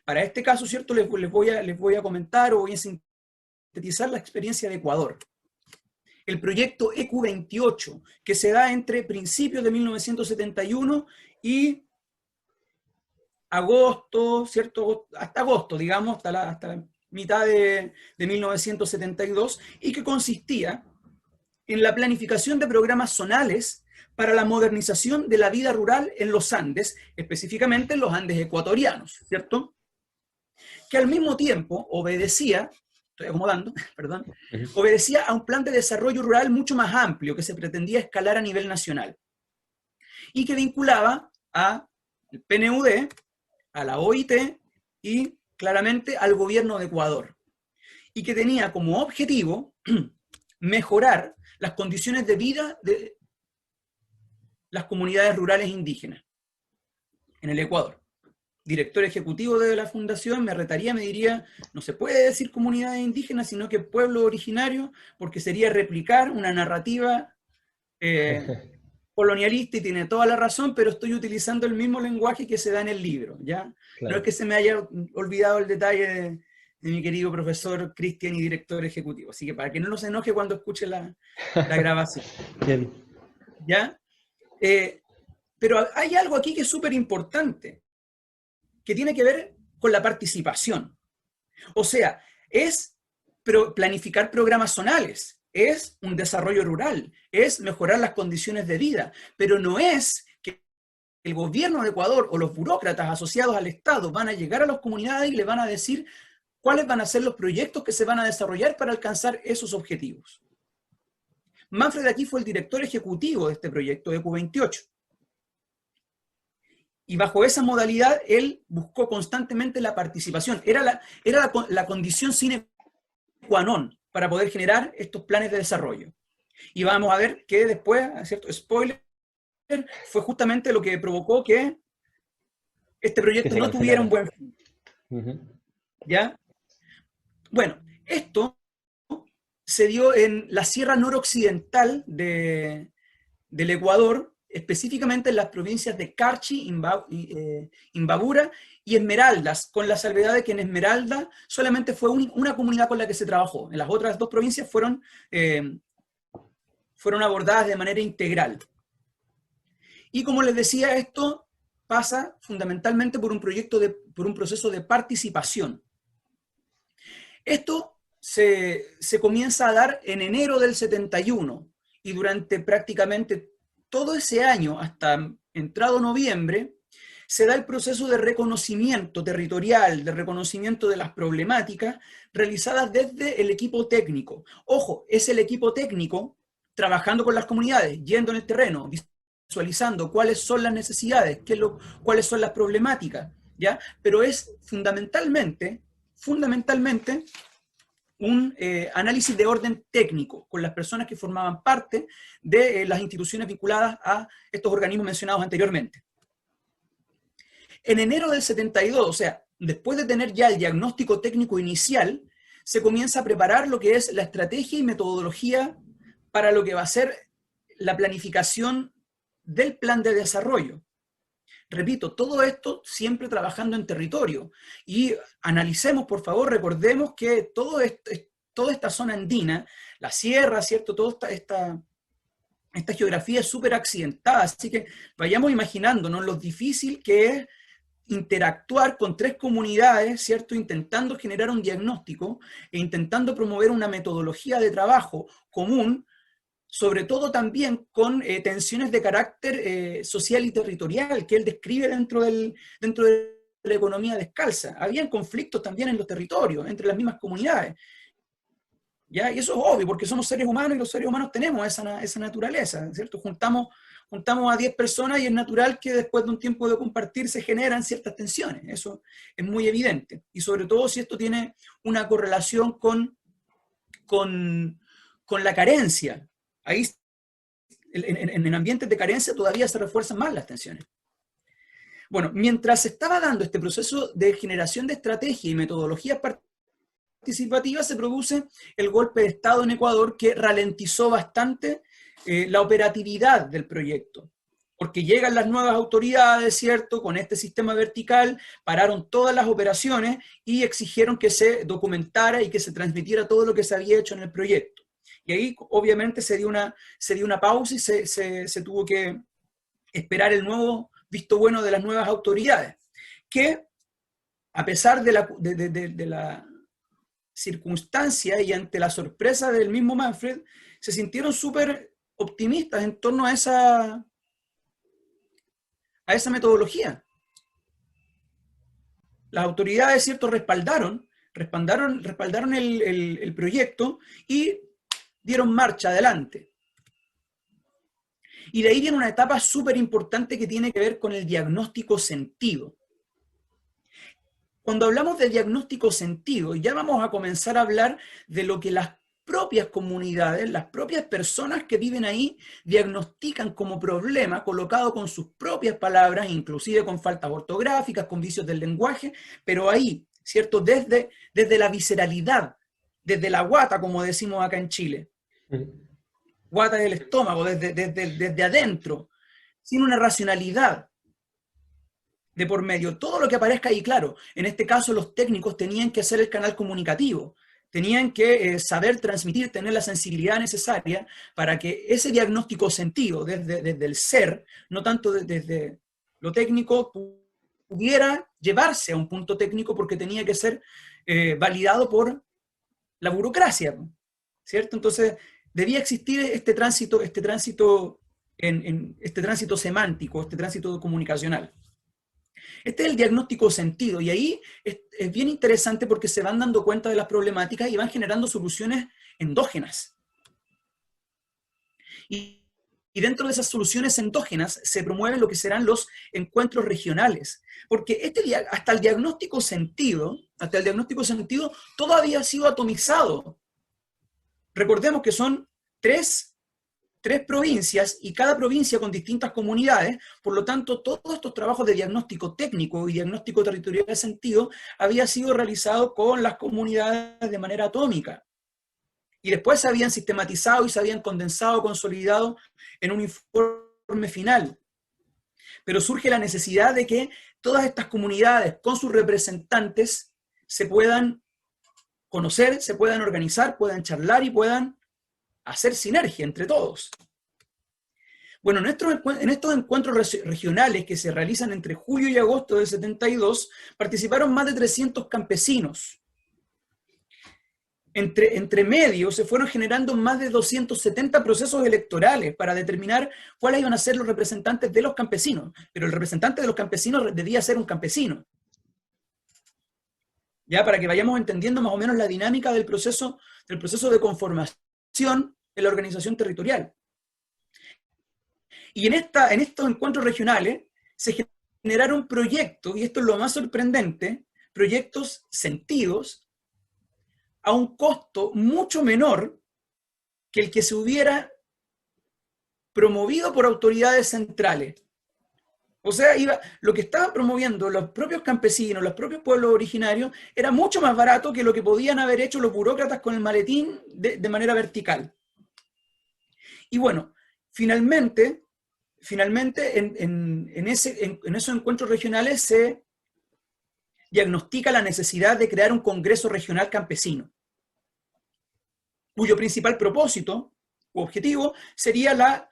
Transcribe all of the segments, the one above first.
Para este caso, ¿cierto? Les voy a comentar o voy a sintetizar la experiencia de Ecuador. El proyecto EQ28, que se da entre principios de 1971 y agosto, ¿cierto? Hasta agosto, digamos, hasta la mitad de 1972, y que consistía en la planificación de programas zonales para la modernización de la vida rural en los Andes, específicamente en los Andes ecuatorianos, ¿cierto? Que al mismo tiempo obedecía, estoy acomodando, perdón, obedecía a un plan de desarrollo rural mucho más amplio que se pretendía escalar a nivel nacional y que vinculaba al PNUD, a la OIT y claramente al gobierno de Ecuador, y que tenía como objetivo mejorar las condiciones de vida de las comunidades rurales indígenas en el Ecuador. Director ejecutivo de la fundación me retaría, me diría, no se puede decir comunidades indígenas, sino que pueblo originario, porque sería replicar una narrativa colonialista, y tiene toda la razón, pero estoy utilizando el mismo lenguaje que se da en el libro, ¿ya? Claro. No es que se me haya olvidado el detalle de mi querido profesor Cristian y director ejecutivo, así que para que no nos enoje cuando escuche la grabación. Bien. ¿Ya? Pero hay algo aquí que es súper importante, que tiene que ver con la participación. O sea, es planificar programas zonales, es un desarrollo rural, es mejorar las condiciones de vida, pero no es que el gobierno de Ecuador o los burócratas asociados al Estado van a llegar a las comunidades y le van a decir cuáles van a ser los proyectos que se van a desarrollar para alcanzar esos objetivos. Manfred aquí fue el director ejecutivo de este proyecto EQ28. Y bajo esa modalidad, él buscó constantemente la participación. Era la condición sine qua non para poder generar estos planes de desarrollo. Y vamos a ver que después, ¿cierto? Spoiler, fue justamente lo que provocó que este proyecto no tuviera un buen fin. ¿Ya? Bueno, esto se dio en la sierra noroccidental del Ecuador, específicamente en las provincias de Carchi, Imbabura y Esmeraldas, con la salvedad de que en Esmeralda solamente fue una comunidad con la que se trabajó. En las otras dos provincias fueron abordadas de manera integral. Y como les decía, esto pasa fundamentalmente por un proceso de participación. Esto se comienza a dar en enero del 71, y durante prácticamente todo ese año, hasta entrado noviembre, se da el proceso de reconocimiento territorial, de reconocimiento de las problemáticas realizadas desde el equipo técnico. Ojo, es el equipo técnico trabajando con las comunidades, yendo en el terreno, visualizando cuáles son las necesidades, cuáles son las problemáticas, ¿ya? Pero es fundamentalmente un análisis de orden técnico con las personas que formaban parte de las instituciones vinculadas a estos organismos mencionados anteriormente. En enero del 72, o sea, después de tener ya el diagnóstico técnico inicial, se comienza a preparar lo que es la estrategia y metodología para lo que va a ser la planificación del plan de desarrollo. Repito, todo esto siempre trabajando en territorio. Y analicemos, por favor, recordemos que toda esta zona andina, la sierra, ¿cierto? Toda esta geografía es súper accidentada, así que vayamos imaginándonos lo difícil que es interactuar con tres comunidades, ¿cierto? Intentando generar un diagnóstico e intentando promover una metodología de trabajo común, sobre todo también con tensiones de carácter social y territorial que él describe dentro de la economía descalza. Habían conflictos también en los territorios, entre las mismas comunidades. ¿Ya? Y eso es obvio, porque somos seres humanos y los seres humanos tenemos esa naturaleza, ¿cierto? Juntamos a 10 personas y es natural que después de un tiempo de compartir se generan ciertas tensiones. Eso es muy evidente. Y sobre todo si esto tiene una correlación con la carencia. Ahí, en ambientes de carencia todavía se refuerzan más las tensiones. Bueno, mientras se estaba dando este proceso de generación de estrategia y metodologías participativas, se produce el golpe de Estado en Ecuador que ralentizó bastante la operatividad del proyecto. porque llegan las nuevas autoridades, ¿cierto? Con este sistema vertical, pararon todas las operaciones y exigieron que se documentara y que se transmitiera todo lo que se había hecho en el proyecto. Y ahí, obviamente, se dio una pausa y se tuvo que esperar el nuevo visto bueno de las nuevas autoridades, que, a pesar de la circunstancia y ante la sorpresa del mismo Manfred, se sintieron súper optimistas en torno a esa metodología. Las autoridades, ¿cierto?, respaldaron el proyecto y dieron marcha adelante. Y de ahí viene una etapa súper importante que tiene que ver con el diagnóstico sentido. Cuando hablamos de diagnóstico sentido, ya vamos a comenzar a hablar de lo que las propias comunidades, las propias personas que viven ahí, diagnostican como problema, colocado con sus propias palabras, inclusive con faltas ortográficas, con vicios del lenguaje, pero ahí, ¿cierto? Desde la visceralidad, desde la guata, como decimos acá en Chile. Guata del estómago, desde adentro, sin una racionalidad de por medio. Todo lo que aparezca ahí, claro, en este caso los técnicos tenían que hacer el canal comunicativo, tenían que saber transmitir, tener la sensibilidad necesaria para que ese diagnóstico sentido desde el ser, no tanto desde lo técnico, pudiera llevarse a un punto técnico porque tenía que ser validado por la burocracia, ¿cierto? Entonces, debía existir este tránsito semántico, este tránsito comunicacional. Este es el diagnóstico sentido, y ahí es bien interesante porque se van dando cuenta de las problemáticas y van generando soluciones endógenas. Y dentro de esas soluciones endógenas se promueven lo que serán los encuentros regionales, porque hasta el diagnóstico sentido todavía ha sido atomizado. Recordemos que son tres provincias y cada provincia con distintas comunidades, por lo tanto, todos estos trabajos de diagnóstico técnico y diagnóstico territorial de sentido había sido realizado con las comunidades de manera atómica. Y después se habían sistematizado y se habían condensado, consolidado en un informe final. Pero surge la necesidad de que todas estas comunidades con sus representantes se puedan conocer, se puedan organizar, puedan charlar y puedan hacer sinergia entre todos. Bueno, en estos encuentros regionales que se realizan entre julio y agosto del 72, participaron más de 300 campesinos. Entre medio se fueron generando más de 270 procesos electorales para determinar cuáles iban a ser los representantes de los campesinos, pero el representante de los campesinos debía ser un campesino. Ya, para que vayamos entendiendo más o menos la dinámica del proceso de conformación de la organización territorial. Y en estos encuentros regionales se generaron proyectos, y esto es lo más sorprendente, proyectos sentidos a un costo mucho menor que el que se hubiera promovido por autoridades centrales. O sea, lo que estaban promoviendo los propios campesinos, los propios pueblos originarios, era mucho más barato que lo que podían haber hecho los burócratas con el maletín de manera vertical. Y bueno, finalmente en esos encuentros regionales se diagnostica la necesidad de crear un Congreso Regional Campesino, cuyo principal propósito u objetivo sería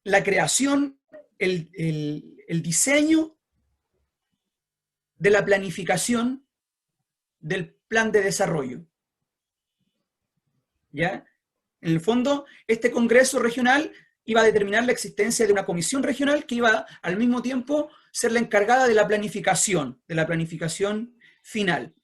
la creación, el diseño de la planificación del plan de desarrollo. ¿Ya? En el fondo, este Congreso Regional iba a determinar la existencia de una comisión regional que iba al mismo tiempo ser la encargada de la planificación final.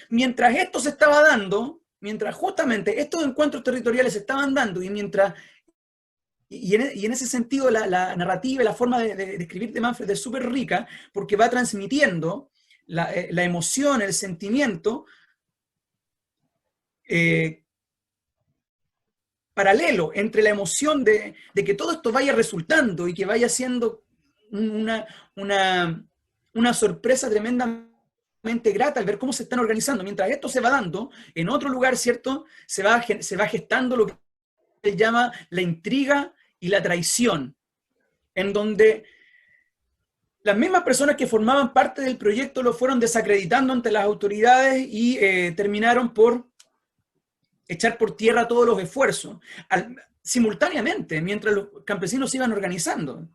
Mientras esto se estaba dando, mientras justamente estos encuentros territoriales se estaban dando, y en ese sentido la narrativa y la forma de escribir de Manfred es súper rica, porque va transmitiendo la emoción, el sentimiento, paralelo entre la emoción de que todo esto vaya resultando y que vaya siendo una sorpresa tremendamente grata al ver cómo se están organizando. Mientras esto se va dando, en otro lugar, ¿cierto?, se va gestando lo que él llama la intriga y la traición, en donde las mismas personas que formaban parte del proyecto lo fueron desacreditando ante las autoridades y terminaron por echar por tierra todos los esfuerzos, simultáneamente, mientras los campesinos se iban organizando.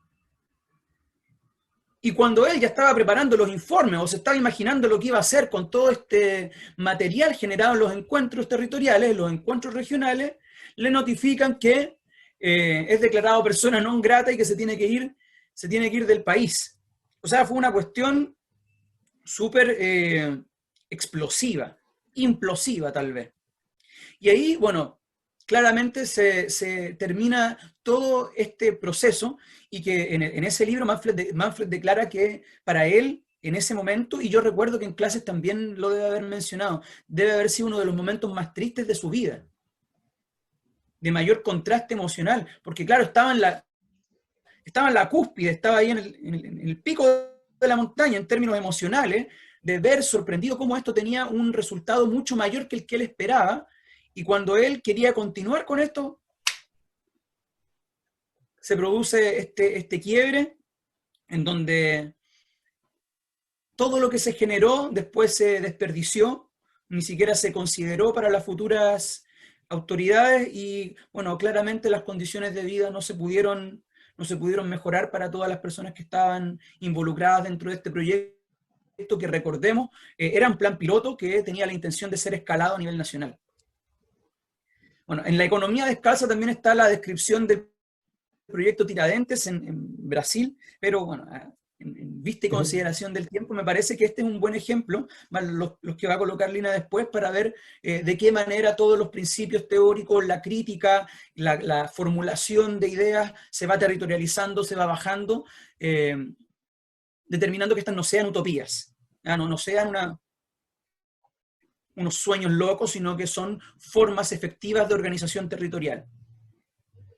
Y cuando él ya estaba preparando los informes o se estaba imaginando lo que iba a hacer con todo este material generado en los encuentros territoriales, los encuentros regionales, le notifican que es declarado persona non grata y que se tiene que ir del país. O sea, fue una cuestión súper explosiva, implosiva tal vez. Y ahí, bueno, claramente se termina todo este proceso y que en ese libro Manfred declara que para él, en ese momento, y yo recuerdo que en clases también lo debe haber mencionado, debe haber sido uno de los momentos más tristes de su vida, de mayor contraste emocional, porque claro, estaba en la cúspide, estaba ahí en el pico de la montaña en términos emocionales, de ver sorprendido cómo esto tenía un resultado mucho mayor que el que él esperaba, y cuando él quería continuar con esto, se produce este quiebre en donde todo lo que se generó después se desperdició, ni siquiera se consideró para las futuras autoridades y, bueno, claramente las condiciones de vida no se pudieron mejorar para todas las personas que estaban involucradas dentro de este proyecto que, recordemos, era un plan piloto que tenía la intención de ser escalado a nivel nacional. Bueno, en la economía descalza también está la descripción del proyecto Tiradentes en Brasil, pero bueno, en vista y consideración del tiempo, me parece que este es un buen ejemplo, más los que va a colocar Lina después, para ver de qué manera todos los principios teóricos, la crítica, la formulación de ideas se va territorializando, se va bajando, determinando que estas no sean utopías, no sean unos sueños locos, sino que son formas efectivas de organización territorial.